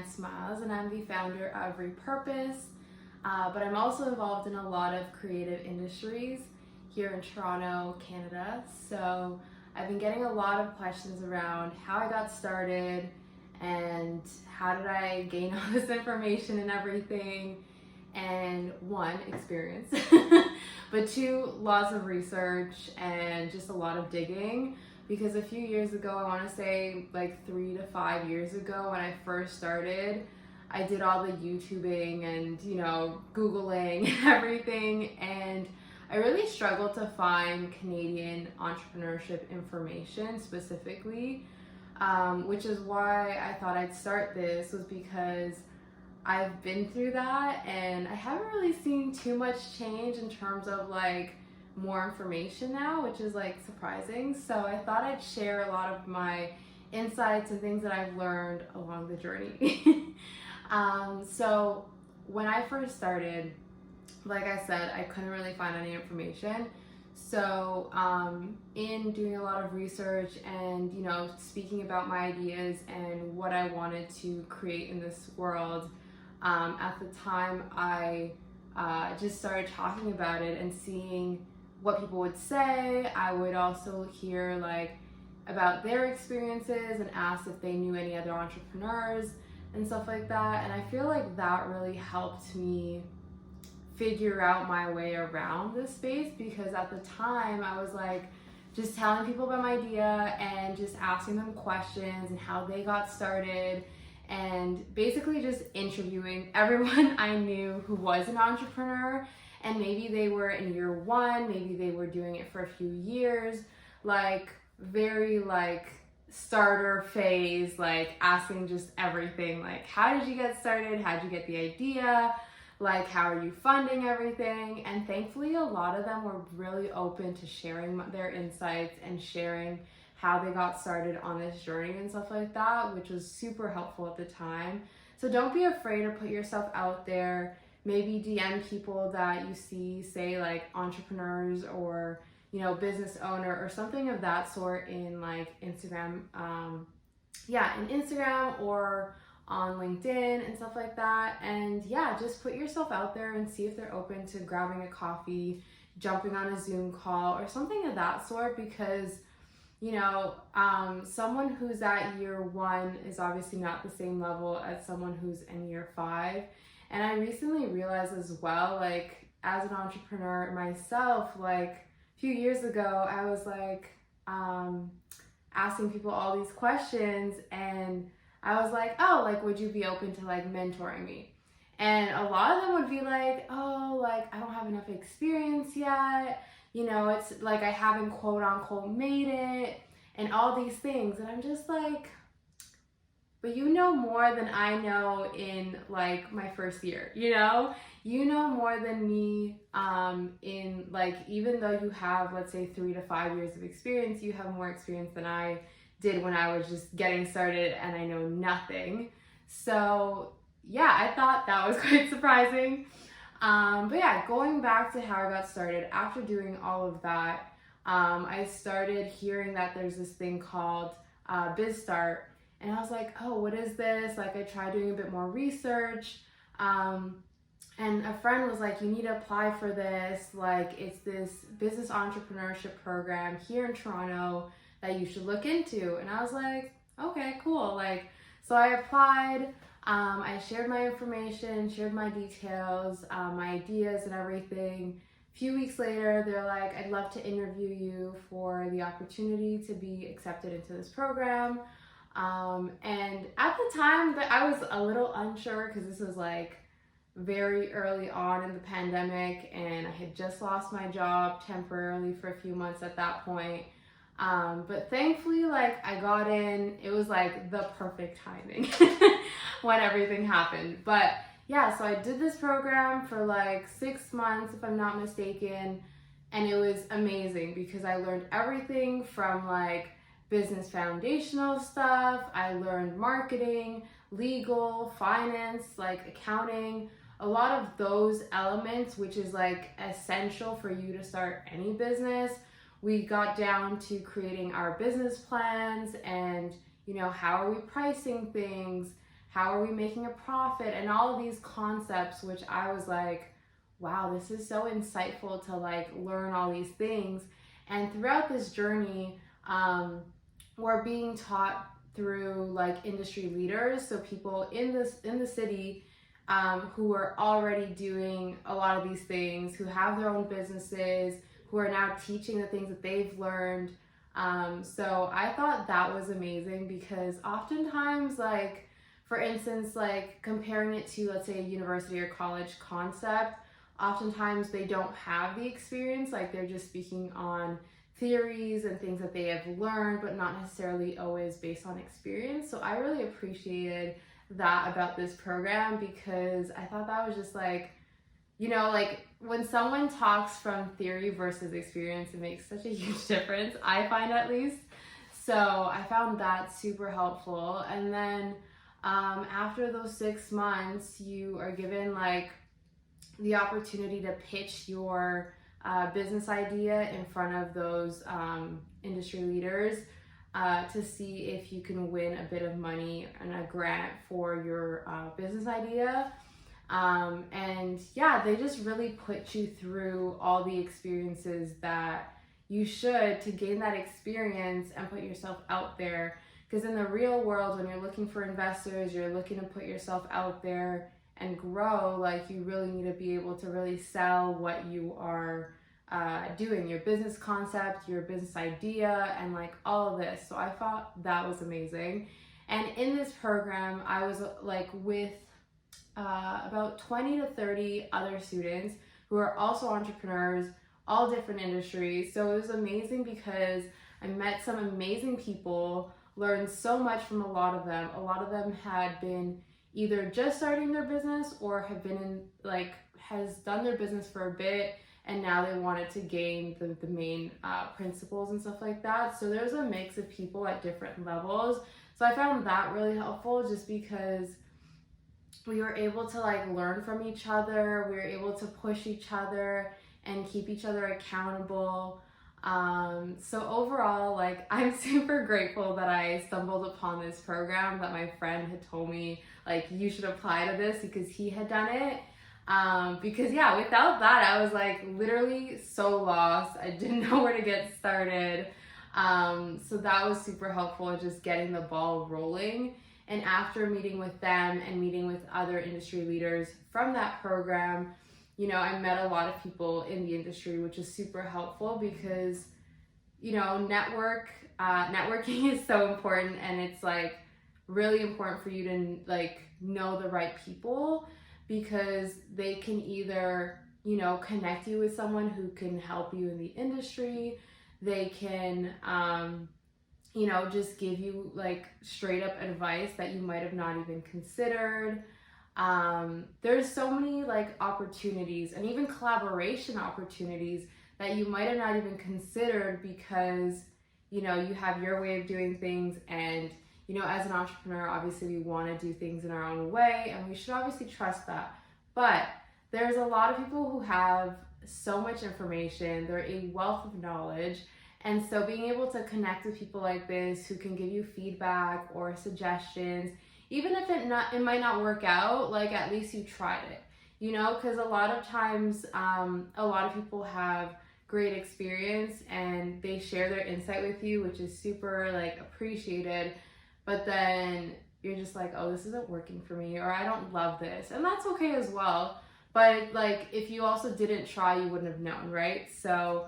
Smiles, and I'm the founder of Repurpose. But I'm also involved in a lot of creative industries here in Toronto, Canada. So I've been getting a lot of questions around how I got started and how did I gain all this information and everything. And one, experience, but two, lots of research and just a lot of digging. Because a few years ago, I want to say like 3 to 5 years ago when I first started, I did all the YouTubing and, Googling and everything. And I really struggled to find Canadian entrepreneurship information specifically, which is why I thought I'd start this, was because I've been through that and I haven't really seen too much change in terms of like more information now, which is like surprising. So I thought I'd share a lot of my insights and things that I've learned along the journey. So when I first started, like I said, I couldn't really find any information. So in doing a lot of research and, speaking about my ideas and what I wanted to create in this world, at the time I just started talking about it and seeing what people would say. I would also hear about their experiences and ask if they knew any other entrepreneurs and stuff like that. And I feel like that really helped me figure out my way around this space, because at the time I was just telling people about my idea and just asking them questions and how they got started, and basically just interviewing everyone I knew who was an entrepreneur. And maybe they were in year one, maybe they were doing it for a few years, very starter phase, asking just everything, how did you get started? How did you get the idea? How are you funding everything? And thankfully, a lot of them were really open to sharing their insights and sharing how they got started on this journey and stuff like that, which was super helpful at the time. So don't be afraid to put yourself out there. Maybe DM people that you see, say entrepreneurs or, business owner or something of that sort in Instagram, in Instagram or on LinkedIn and stuff like that. And just put yourself out there and see if they're open to grabbing a coffee, jumping on a Zoom call or something of that sort, because someone who's at year one is obviously not the same level as someone who's in year 5. And I recently realized as well, as an entrepreneur myself, a few years ago, I was asking people all these questions, and I was would you be open to mentoring me? And a lot of them would be I don't have enough experience yet. It's I haven't quote unquote made it and all these things. And I'm just but you know more than I know in my first year, you know more than me in even though you have, let's say, 3 to 5 years of experience, you have more experience than I did when I was just getting started and I know nothing. So I thought that was quite surprising. But going back to how I got started, after doing all of that, I started hearing that there's this thing called BizStart. And I was oh, what is this? I tried doing a bit more research. And a friend was you need to apply for this. It's this business entrepreneurship program here in Toronto that you should look into. And I was okay, cool. So I applied. I shared my information, shared my details, my ideas and everything. A few weeks later, they're I'd love to interview you for the opportunity to be accepted into this program. And at the time, I was a little unsure because this was very early on in the pandemic, and I had just lost my job temporarily for a few months at that point. But thankfully, I got in. It was the perfect timing when everything happened. But so I did this program for 6 months, if I'm not mistaken, and it was amazing because I learned everything from business foundational stuff. I learned marketing, legal, finance, accounting, a lot of those elements, which is essential for you to start any business. We got down to creating our business plans and, how are we pricing things? how are we making a profit, and all of these concepts, which I was like, wow, this is so insightful to like learn all these things. And throughout this journey, we're being taught through like industry leaders, so people in the city who are already doing a lot of these things, who have their own businesses, who are now teaching the things that they've learned. So I thought that was amazing, because oftentimes, like, for instance, like comparing it to, let's say, a university or college concept, oftentimes they don't have the experience, like they're just speaking on theories and things that they have learned, but not necessarily always based on experience. So I really appreciated that about this program, because I thought that was just like, you know, like when someone talks from theory versus experience, it makes such a huge difference, I find, at least. So I found that super helpful. And then after those 6 months, you are given like the opportunity to pitch your business idea in front of those industry leaders to see if you can win a bit of money and a grant for your business idea. And yeah, they just really put you through all the experiences that you should to gain that experience and put yourself out there. Because in the real world, when you're looking for investors, you're looking to put yourself out there and grow, like you really need to be able to really sell what you are doing, your business concept, your business idea, and like all of this. So I thought that was amazing. And in this program, I was like with about 20 to 30 other students who are also entrepreneurs, all different industries. So it was amazing because I met some amazing people, learned so much from a lot of them. A lot of them had been either just starting their business or have been in, like, has done their business for a bit, and now they wanted to gain the main principles and stuff like that. So there's a mix of people at different levels. So I found that really helpful, just because we were able to like learn from each other. We were able to push each other and keep each other accountable. So overall, like, I'm super grateful that I stumbled upon this program, that my friend had told me, like, you should apply to this, because he had done it. Because yeah, without that, I was like literally so lost. I didn't know where to get started. So that was super helpful, just getting the ball rolling. And after meeting with them and meeting with other industry leaders from that program, you know, I met a lot of people in the industry, which is super helpful, because, you know, networking is so important, and it's like really important for you to like know the right people, because they can either, you know, connect you with someone who can help you in the industry. They can, you know, just give you like straight up advice that you might have not even considered. There's so many like opportunities and even collaboration opportunities that you might have not even considered, because, you know, you have your way of doing things, and, you know, as an entrepreneur, obviously we want to do things in our own way, and we should obviously trust that. But there's a lot of people who have so much information, they're a wealth of knowledge. And so being able to connect with people like this who can give you feedback or suggestions, even if it might not work out, like at least you tried it, you know, because a lot of times a lot of people have great experience and they share their insight with you, which is super like appreciated, but then you're just like, oh, this isn't working for me, or I don't love this, and that's okay as well. But like, if you also didn't try, you wouldn't have known, right? So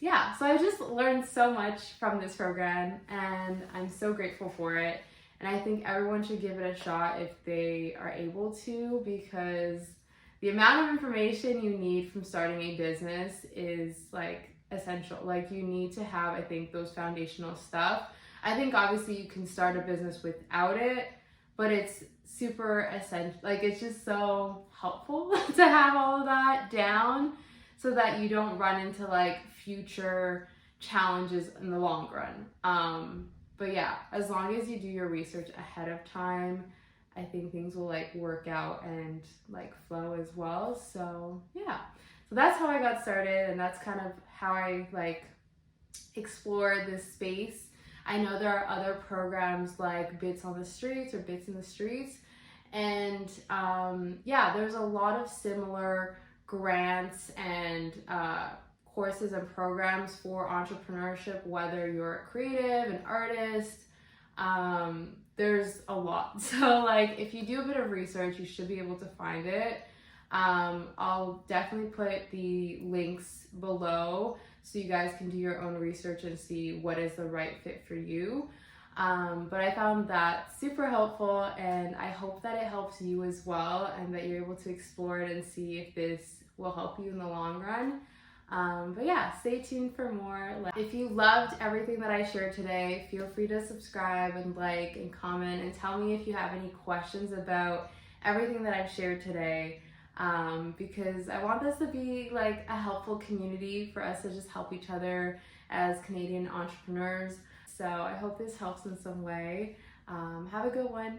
yeah, so I just learned so much from this program, and I'm so grateful for it. And I think everyone should give it a shot if they are able to, because the amount of information you need from starting a business is like essential. Like, you need to have, I think, those foundational stuff. I think obviously you can start a business without it, but it's super essential. Like, it's just so helpful to have all of that down, so that you don't run into like future challenges in the long run. But yeah, as long as you do your research ahead of time, I think things will like work out and like flow as well. So yeah, so that's how I got started, and that's kind of how I like explored this space. I know there are other programs like Bits on the Streets or Bits in the Streets, and yeah, there's a lot of similar grants and courses and programs for entrepreneurship, whether you're a creative, an artist. There's a lot. So like if you do a bit of research, you should be able to find it. I'll definitely put the links below so you guys can do your own research and see what is the right fit for you. But I found that super helpful, and I hope that it helps you as well, and that you're able to explore it and see if this will help you in the long run. But yeah, stay tuned for more. If you loved everything that I shared today, feel free to subscribe and like and comment and tell me if you have any questions about everything that I've shared today, because I want this to be like a helpful community for us to just help each other as Canadian entrepreneurs. So I hope this helps in some way. Have a good one.